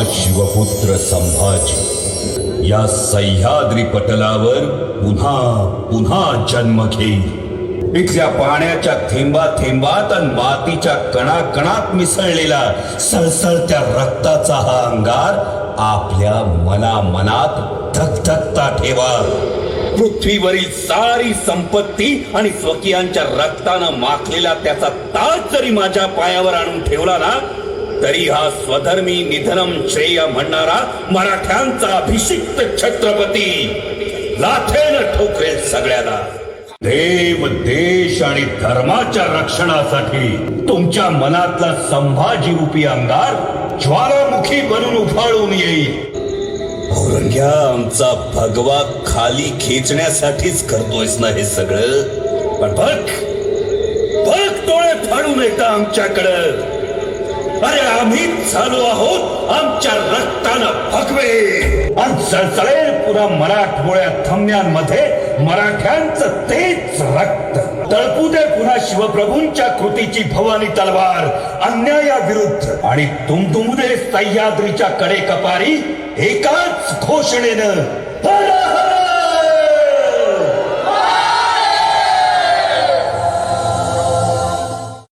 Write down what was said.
शिवपुत्र संभाजी या सह्याद्री पटलावर पुन्हा पुन्हा जन्म घेईल। इथल्या पाण्याच्या थेंबा थेंबात आणि मातीच्या कणाकणात मिसळलेला सळसळत्या रक्ताचा हा अंगार आपल्या मनात धगधगता ठेवा। पृथ्वीवरील सारी संपत्ती आणि स्वकीयांच्या रक्तानं माखलेला त्याचा ताज जरी माझ्या पायावर आणून ठेवला ना, तरी हा स्वधर्मी निधनम श्रेय म्हणणारा मराठ्यांचा अभिषिक्त छत्रपती लाथेनं ठोकरेल सगळ्याला। देव देश आणि धर्माच्या रक्षणासाठी तुमच्या मनातला संभाजी रूपी अंगार ज्वालामुखी बनून उफाळून येईल। औरंग्या आमचा भगवा खाली खेचण्यासाठीच करतोयस ना हे सगळं, पण बघ डोळे फाडून येतं आमच्याकडं। अरे आम्हीच झालो आहोत आमच्या रक्तानं भगवे आणि सळसळेल पुन्हा मराठमोळ्या थमण्यांमध्ये मराठ्यांचं तेच रक्त। तळपू दे पुन्हा शिवप्रभूंच्या कृतीची भवानी तलवार अन्यायाविरुद्ध आणि तुमदुमू दे सह्याद्रीच्या कडे कपारी एकाच घोषणेनं